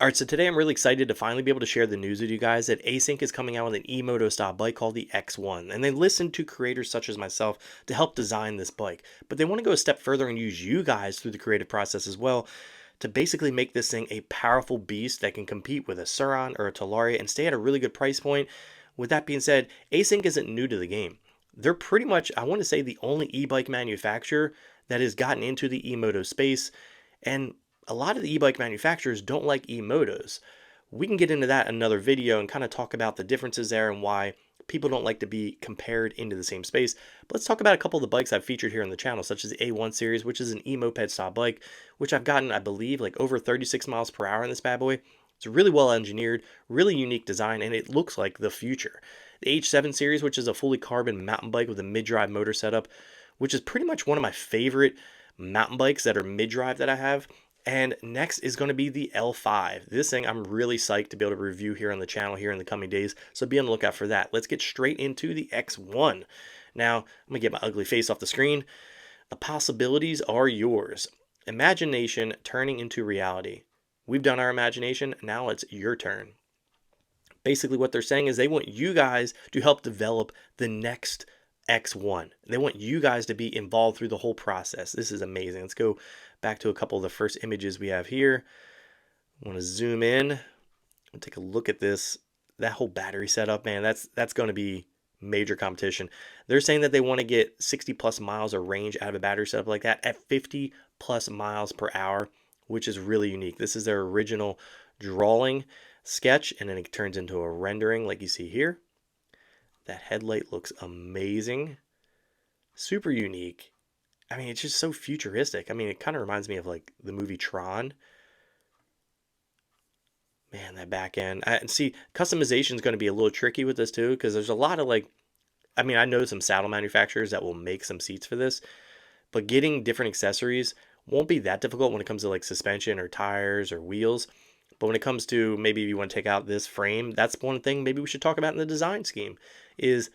All right, so today I'm really excited to finally be able to share the news with you guys that ASYNC is coming out with an E-MOTO style bike called the X1. And they listened to creators such as myself to help design this bike. But they want to go a step further and use you guys through the creative process as well to basically make this thing a powerful beast that can compete with a Suron or a Talaria and stay at a really good price point. With that being said, ASYNC isn't new to the game. They're pretty much, I want to say, the only e-bike manufacturer that has gotten into the E-MOTO space. And a lot of the e-bike manufacturers don't like e-motos. We can get into that in another video and kind of talk about the differences there and why people don't like to be compared into the same space. But let's talk about a couple of the bikes I've featured here on the channel, such as the A1 series, which is an e-moped style bike, which I've gotten, I believe, like over 36 miles per hour in this bad boy. It's really well engineered, really unique design, and it looks like the future. The H7 series, which is a fully carbon mountain bike with a mid-drive motor setup, which is pretty much one of my favorite mountain bikes that are mid-drive that I have. And next is going to be the L5. This thing I'm really psyched to be able to review here on the channel here in the coming days, so be on the lookout for that. Let's get straight into the X1. Now, I'm going to get my ugly face off the screen. The possibilities are yours. Imagination turning into reality. We've done our imagination, now it's your turn. Basically what they're saying is they want you guys to help develop the next X1. They want you guys to be involved through the whole process. This is amazing. Let's go back to a couple of the first images we have here. I want to zoom in and take a look at this. That whole battery setup, man, that's going to be major competition. They're saying that they want to get 60 plus miles of range out of a battery setup like that at 50 plus miles per hour, which is really unique. This is their original drawing sketch, and then it turns into a rendering like you see here. That headlight looks amazing. Super unique. I mean, it's just so futuristic. I mean, it kind of reminds me of like the movie Tron. Man, that back end. And see, customization is going to be a little tricky with this too, because there's a lot of like, I mean, I know some saddle manufacturers that will make some seats for this, but getting different accessories won't be that difficult when it comes to like suspension or tires or wheels. But when it comes to maybe you want to take out this frame, that's one thing maybe we should talk about in the design scheme is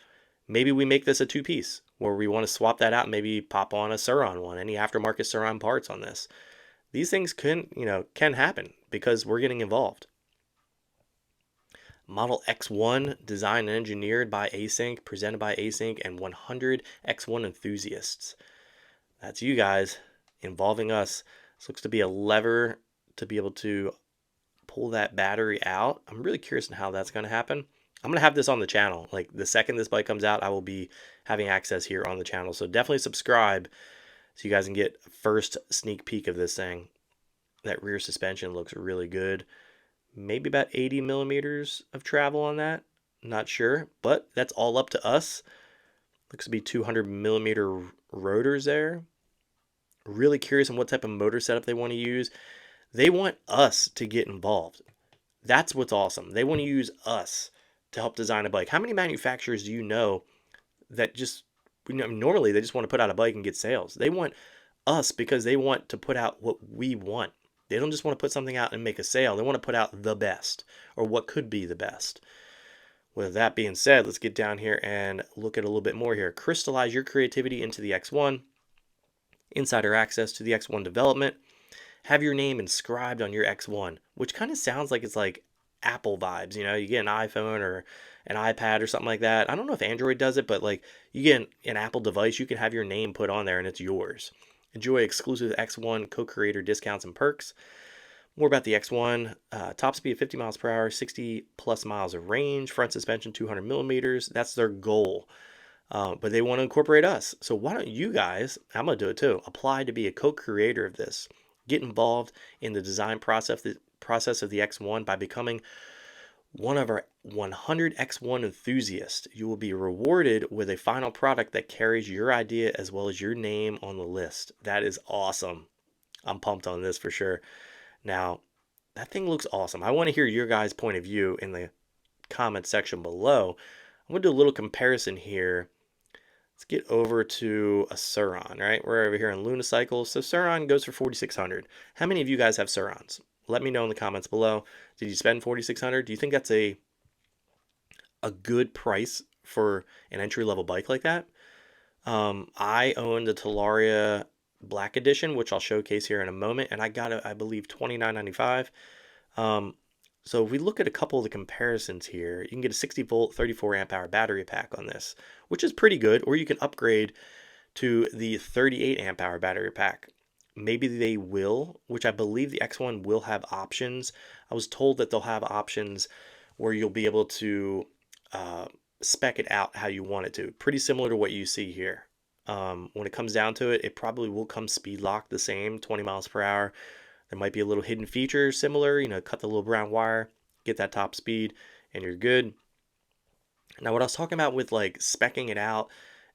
maybe we make this a two-piece where we want to swap that out and maybe pop on a Suron one, any aftermarket Suron parts on this. These things can happen because we're getting involved. Model X1, designed and engineered by ASYNC, presented by ASYNC, and 100 X1 enthusiasts. That's you guys involving us. This looks to be a lever to be able to pull that battery out. I'm really curious on how that's going to happen. I'm going to have this on the channel. Like the second this bike comes out, I will be having access here on the channel. So definitely subscribe so you guys can get first sneak peek of this thing. That rear suspension looks really good. Maybe about 80 millimeters of travel on that. Not sure, but that's all up to us. Looks to be 200 millimeter rotors there. Really curious on what type of motor setup they want to use. They want us to get involved. That's what's awesome. They want to use us to help design a bike. How many manufacturers do you know that just, normally they just want to put out a bike and get sales? They want us because they want to put out what we want. They don't just want to put something out and make a sale. They want to put out the best or what could be the best. With that being said, let's get down here and look at a little bit more here. Crystallize your creativity into the X1. Insider access to the X1 development. Have your name inscribed on your X1, which kind of sounds like it's like Apple vibes. You get an iPhone or an iPad or something like that. I don't know if Android does it, but like you get an Apple device, you can have your name put on there and it's yours. Enjoy exclusive X1 co-creator discounts and perks. More about the X1. Top speed of 50 miles per hour, 60 plus miles of range, front suspension 200 millimeters. That's their goal. But they want to incorporate us. So why don't you guys, I'm going to do it too, apply to be a co-creator of this. Get involved in the design process of the X1 by becoming one of our 100 X1 enthusiasts. You will be rewarded with a final product that carries your idea as well as your name on the list. That is awesome. I'm pumped on this for sure. Now, that thing looks awesome. I want to hear your guys' point of view in the comment section below. I'm going to do a little comparison here. Let's get over to a Suron, right? We're over here on Lunicycle. So Suron goes for $4,600. How many of you guys have Surons? Let me know in the comments below. Did you spend $4,600? Do you think that's a good price for an entry-level bike like that? I owned the Talaria Black Edition, which I'll showcase here in a moment, and I got it, I believe, $29.95. So if we look at a couple of the comparisons here, you can get a 60 volt, 34 amp hour battery pack on this, which is pretty good, or you can upgrade to the 38 amp hour battery pack. Maybe they will, which I believe the X1 will have options. I was told that they'll have options where you'll be able to spec it out how you want it to. Pretty similar to what you see here. When it comes down to it, it probably will come speed locked the same, 20 miles per hour. There might be a little hidden feature similar, cut the little brown wire, get that top speed, and you're good. Now, what I was talking about with like speccing it out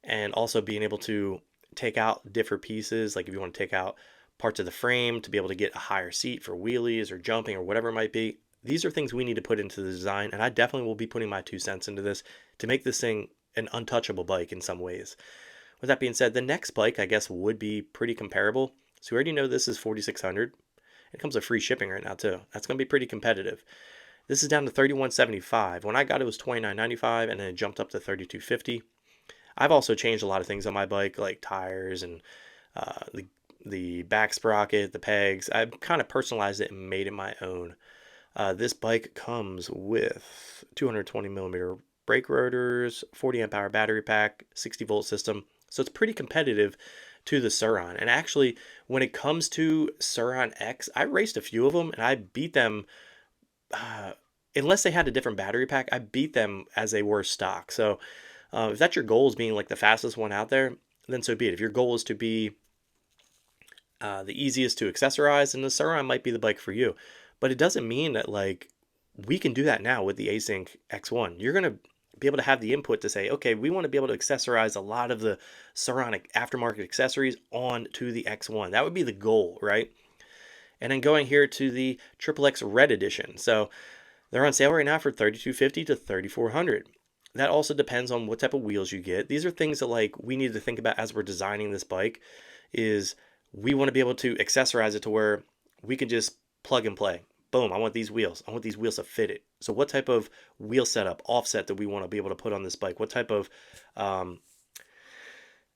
and also being able to take out different pieces, like if you want to take out parts of the frame to be able to get a higher seat for wheelies or jumping or whatever it might be, these are things we need to put into the design, and I definitely will be putting my 2 cents into this to make this thing an untouchable bike in some ways. With that being said, the next bike I guess would be pretty comparable. So we already know this is 4,600. It comes with free shipping right now too. That's going to be pretty competitive. This is down to 3175. When I got it was 29.95, and then it jumped up to 32.50. I've also changed a lot of things on my bike, like tires and the back sprocket, the pegs. I've kind of personalized it and made it my own. This bike comes with 220 millimeter brake rotors, 40 amp hour battery pack, 60 volt system. So it's pretty competitive to the Sur-Ron. And actually, when it comes to Sur-Ron X, I raced a few of them and I beat them. Unless they had a different battery pack, I beat them as they were stock. So if that's your goal, is being like the fastest one out there, then so be it. If your goal is to be the easiest to accessorize, then the Sur-Ron might be the bike for you. But it doesn't mean that like we can do that now with the ASYNC X1. You're going to be able to have the input to say, okay, we want to be able to accessorize a lot of the Sur-Ron aftermarket accessories onto the X1. That would be the goal, right? And then going here to the XXX Red Edition. So they're on sale right now for $3,250 to $3,400. That also depends on what type of wheels you get. These are things that like we need to think about as we're designing this bike, is we want to be able to accessorize it to where we can just plug and play. Boom, I want these wheels. I want these wheels to fit it. So what type of wheel setup, offset that we want to be able to put on this bike? What type of, I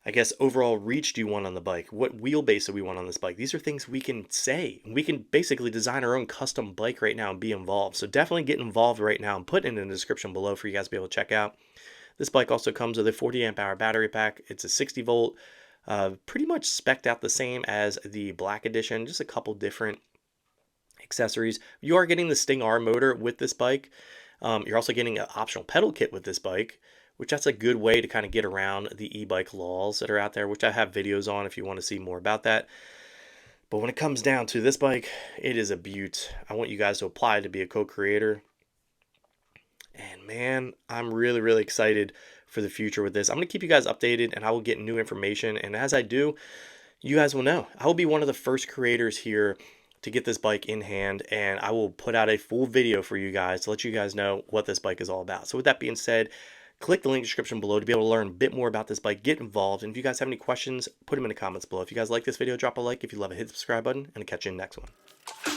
guess, overall reach do you want on the bike? What wheelbase do we want on this bike? These are things we can say. We can basically design our own custom bike right now and be involved. So definitely get involved right now and put it in the description below for you guys to be able to check out. This bike also comes with a 40 amp hour battery pack. It's a 60 volt, pretty much spec'd out the same as the Black Edition, just a couple different accessories. You are getting the Sting R motor with this bike. You're also getting an optional pedal kit with this bike, which that's a good way to kind of get around the e-bike laws that are out there, which I have videos on if you want to see more about that. But when it comes down to this bike, it is a beaut. I want you guys to apply to be a co-creator. And man, I'm really, really excited for the future with this. I'm going to keep you guys updated, and I will get new information. And as I do, you guys will know. I will be one of the first creators here to get this bike in hand, and I will put out a full video for you guys to let you guys know what this bike is all about. So with that being said, click the link in the description below to be able to learn a bit more about this bike, get involved, and if you guys have any questions, put them in the comments below. If you guys like this video, drop a like. If you love it, hit the subscribe button, and I'll catch you in the next one.